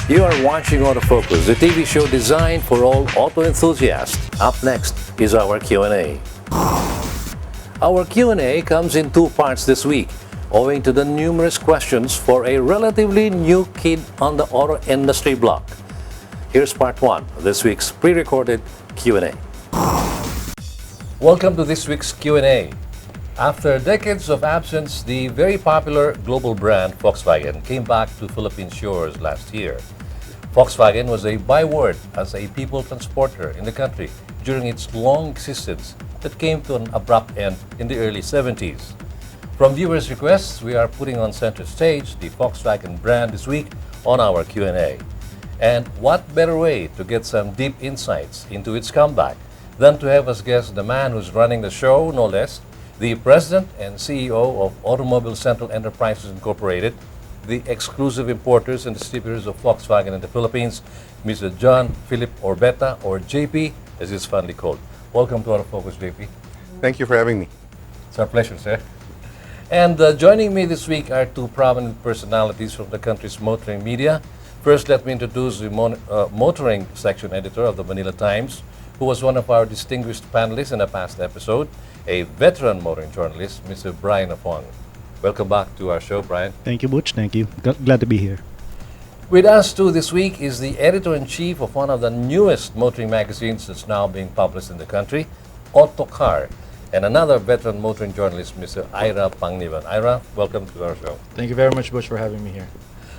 You are watching Autofocus, the TV show designed for all auto enthusiasts. Up next is our Q&A. Our Q&A comes in two parts this week, owing to the numerous questions for a relatively new kid on the auto industry block. Here's part one of this week's pre-recorded Q&A. Welcome to this week's Q&A. After decades of absence, the very popular global brand Volkswagen came back to Philippine shores last year. Volkswagen was a byword as a people transporter in the country during its long existence that came to an abrupt end in the early 70s. From viewers' requests, we are putting on center stage the Volkswagen brand this week on our Q&A. And what better way to get some deep insights into its comeback than to have us guess the man who's running the show, no less, the President and CEO of Automobile Central Enterprises Incorporated, the exclusive importers and distributors of Volkswagen in the Philippines, Mr. John Philip Orbeta, or JP, as he's fondly called. Welcome to Autofocus, JP. Thank you for having me. It's our pleasure, sir. And joining me this week are two prominent personalities from the country's motoring media. First, let me introduce the motoring section editor of the Manila Times, who was one of our distinguished panelists in a past episode, a veteran motoring journalist, Mr. Brian Afong. Welcome back to our show, Brian. Thank you, Butch. Thank you. Glad to be here. With us, too, this week is the editor-in-chief of one of the newest motoring magazines that's now being published in the country, Autocar, and another veteran motoring journalist, Mr. Ira Pangniban. Ira, welcome to our show. Thank you very much, Butch, for having me here.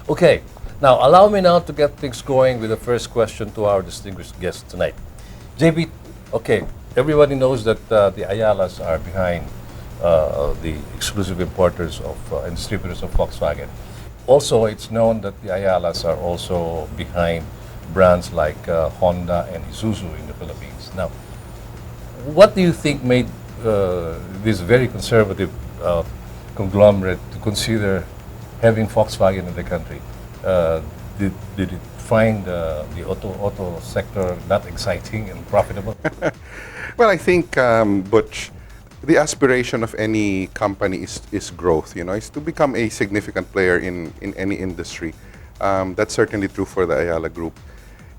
Okay, now allow me now to get things going with the first question to our distinguished guest tonight. JP, okay, everybody knows that the Ayalas are behind the exclusive importers of and distributors of Volkswagen. Also, it's known that the Ayalas are also behind brands like Honda and Isuzu in the Philippines. Now, what do you think made this very conservative conglomerate to consider having Volkswagen in the country? Did it find the auto sector not exciting and profitable? Well, I think, Butch, the aspiration of any company is growth, is to become a significant player in any industry. That's certainly true for the Ayala Group.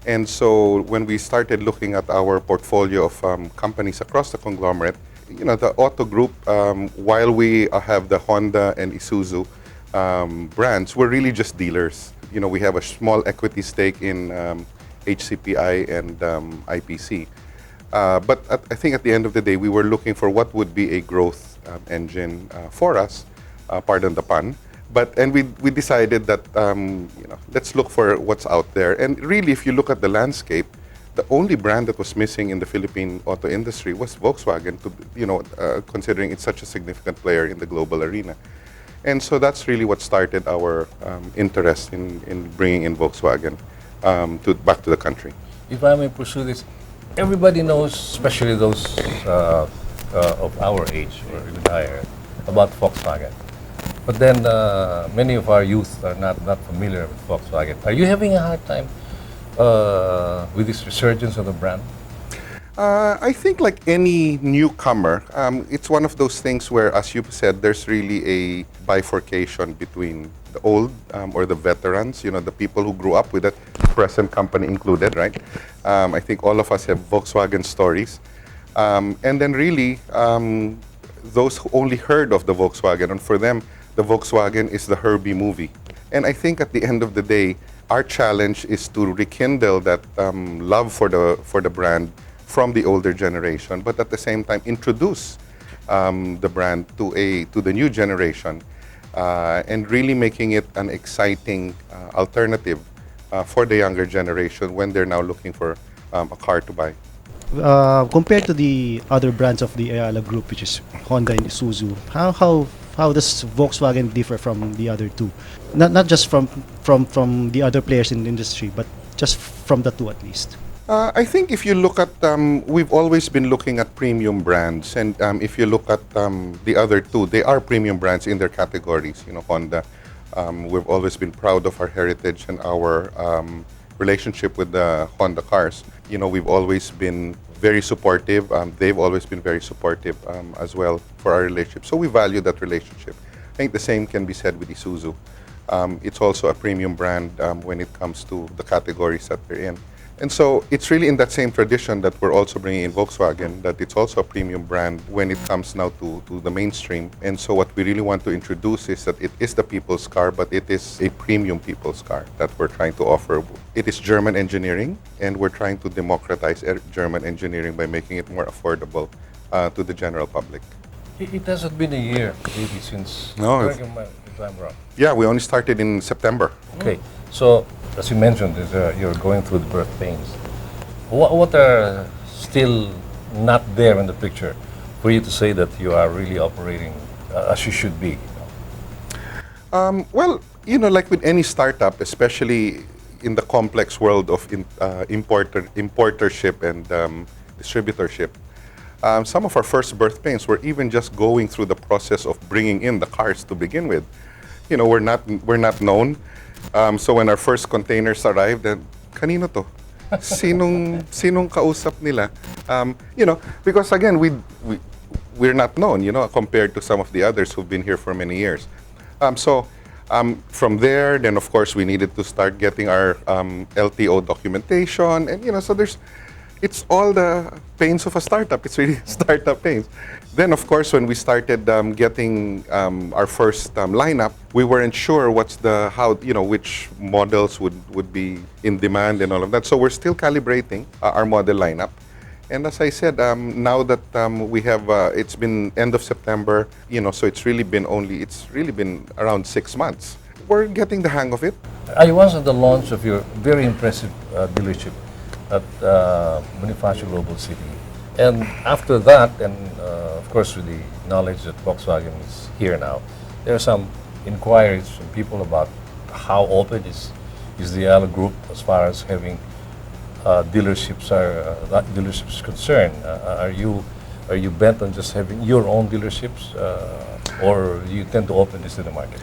And so when we started looking at our portfolio of companies across the conglomerate, the Auto Group, while we have the Honda and Isuzu brands, we're really just dealers. We have a small equity stake in HCPI and IPC. But I think at the end of the day, we were looking for what would be a growth engine for us, pardon the pun. And we decided that, let's look for what's out there. And really, if you look at the landscape, the only brand that was missing in the Philippine auto industry was Volkswagen, considering it's such a significant player in the global arena. And so that's really what started our interest in bringing in Volkswagen back to the country. If I may pursue this, everybody knows, especially those of our age or even higher, about Volkswagen. But then many of our youth are not familiar with Volkswagen. Are you having a hard time with this resurgence of the brand? I think like any newcomer, it's one of those things where, as you said, there's really a bifurcation between the old or the veterans, the people who grew up with that, present company included, right? I think all of us have Volkswagen stories. And then really, those who only heard of the Volkswagen, and for them, the Volkswagen is the Herbie movie. And I think at the end of the day, our challenge is to rekindle that love for the brand from the older generation, but at the same time introduce the brand to the new generation, and really making it an exciting alternative for the younger generation when they're now looking for a car to buy. Compared to the other brands of the Ayala Group, which is Honda and Isuzu, how does Volkswagen differ from the other two? Not just from the other players in the industry, but just from the two at least. I think if you look at, we've always been looking at premium brands, and if you look at the other two, they are premium brands in their categories. Honda, we've always been proud of our heritage and our relationship with the Honda cars. We've always been very supportive. They've always been very supportive as well for our relationship. So we value that relationship. I think the same can be said with Isuzu. It's also a premium brand when it comes to the categories that they're in. And so it's really in that same tradition that we're also bringing in Volkswagen, that it's also a premium brand when it comes now to the mainstream. And so what we really want to introduce is that it is the people's car, but it is a premium people's car that we're trying to offer. It is German engineering, and we're trying to democratize German engineering by making it more affordable to the general public. It hasn't been a year, maybe, since. No, Correct me if I'm wrong. Yeah, we only started in September. Okay, so as you mentioned, you're going through the birth pains. What are still not there in the picture for you to say that you are really operating as you should be? Well, like with any startup, especially in the complex world of importership and distributorship, some of our first birth pains were even just going through the process of bringing in the cars to begin with. We're not known. So when our first containers arrived, then kanino to? Sinong kausap nila? Because again, we're not known, compared to some of the others who've been here for many years. From there, then of course we needed to start getting our LTO documentation, and so it's all the pains of a startup. It's really startup pains. Then, of course, when we started getting our first lineup, we weren't sure which models would be in demand and all of that. So we're still calibrating our model lineup. And as I said, now that we have, it's been end of September, so it's really been around 6 months. We're getting the hang of it. I was at the launch of your very impressive dealership at Bonifacio Global City. And after that, and of course with the knowledge that Volkswagen is here now, there are some inquiries from people about how open is the Ayala Group as far as having dealerships concerned. Are you bent on just having your own dealerships, or you tend to open this to the market?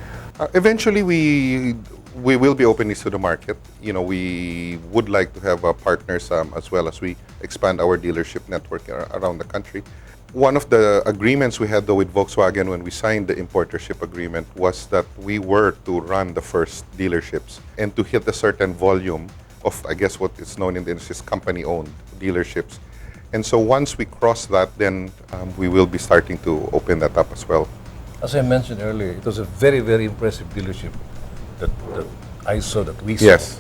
Eventually, we will be opening this to the market. We would like to have partners as well as we expand our dealership network around the country. One of the agreements we had though with Volkswagen when we signed the importership agreement was that we were to run the first dealerships and to hit a certain volume of, I guess, what is known in the industry as company-owned dealerships. And so once we cross that, then we will be starting to open that up as well. As I mentioned earlier, it was a very, very impressive dealership that I saw, that we saw. Yes.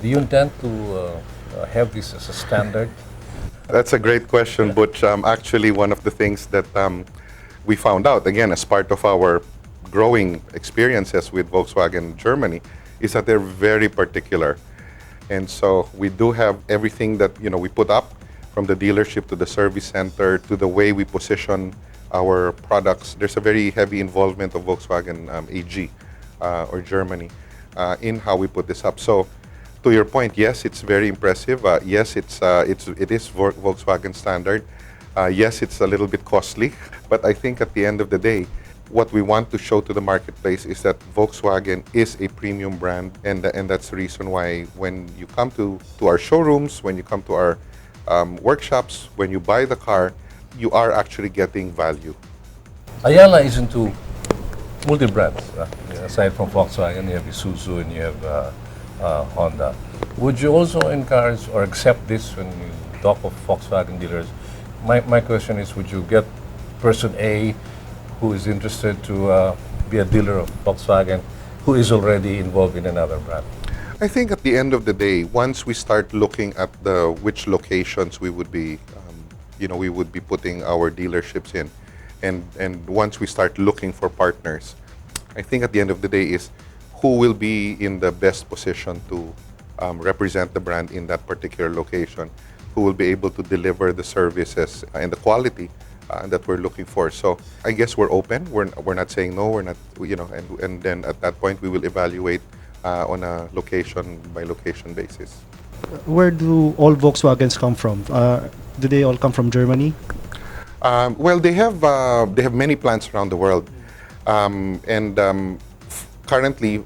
Do you intend to have this as a standard? That's a great question, Butch. Actually, one of the things that we found out, again, as part of our growing experiences with Volkswagen Germany, is that they're very particular. And so we do have everything that we put up, from the dealership to the service center to the way we position our products. There's a very heavy involvement of Volkswagen AG or Germany in how we put this up. So, to your point, yes, it's very impressive. Yes, it is Volkswagen standard. Yes, it's a little bit costly, but I think at the end of the day, what we want to show to the marketplace is that Volkswagen is a premium brand, and that's the reason why when you come to our showrooms, when you come to our workshops, when you buy the car, you are actually getting value. Ayala is into multi-brands. Aside from Volkswagen, you have Isuzu and you have Honda. Would you also encourage or accept this when you talk of Volkswagen dealers? My question is, would you get person A who is interested to be a dealer of Volkswagen who is already involved in another brand? I think at the end of the day, once we start looking at which locations we would be, we would be putting our dealerships in, and once we start looking for partners, I think at the end of the day is who will be in the best position to represent the brand in that particular location, who will be able to deliver the services and the quality that we're looking for. So I guess we're open. We're not saying no. We're not, and then at that point we will evaluate on a location by location basis. Where do all Volkswagens come from? Do they all come from Germany? Well, they have many plants around the world, currently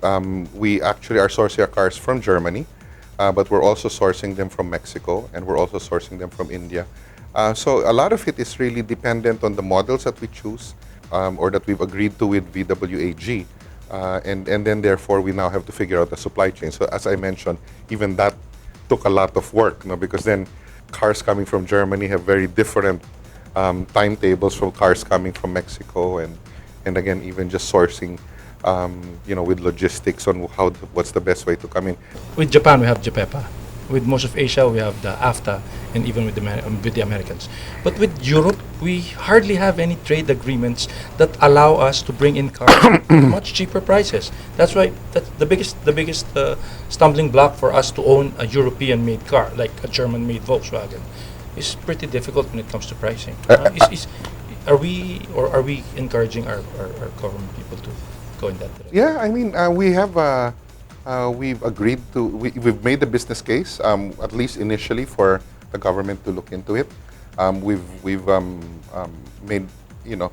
we actually are sourcing our cars from Germany, but we're also sourcing them from Mexico, and we're also sourcing them from India. So a lot of it is really dependent on the models that we choose or that we've agreed to with VWAG. and then therefore we now have to figure out the supply chain. So as I mentioned, even that took a lot of work, because then cars coming from Germany have very different timetables from cars coming from Mexico, and again, even just sourcing, with logistics on what's the best way to come in. With Japan, we have JAPEPA. With most of Asia, we have the AFTA, and even with the Americans. But with Europe, we hardly have any trade agreements that allow us to bring in cars at much cheaper prices. That's why that's the biggest stumbling block for us to own a European-made car, like a German-made Volkswagen. It's pretty difficult when it comes to pricing. Are we encouraging our government people to go in that direction? Yeah, I mean, we've agreed to, we've made the business case, at least initially, for the government to look into it. We've made,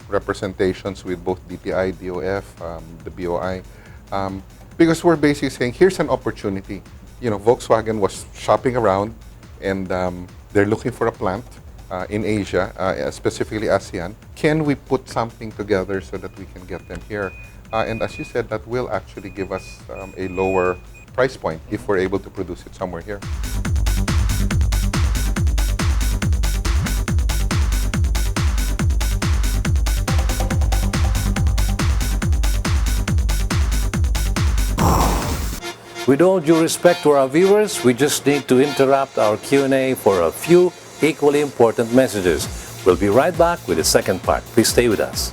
representations with both DTI, DOF, the BOI, because we're basically saying, here's an opportunity. Volkswagen was shopping around, and they're looking for a plant in Asia, specifically ASEAN. Can we put something together so that we can get them here? And as you said, that will actually give us a lower price point if we're able to produce it somewhere here. With all due respect to our viewers, we just need to interrupt our Q&A for a few equally important messages. We'll be right back with the second part. Please stay with us.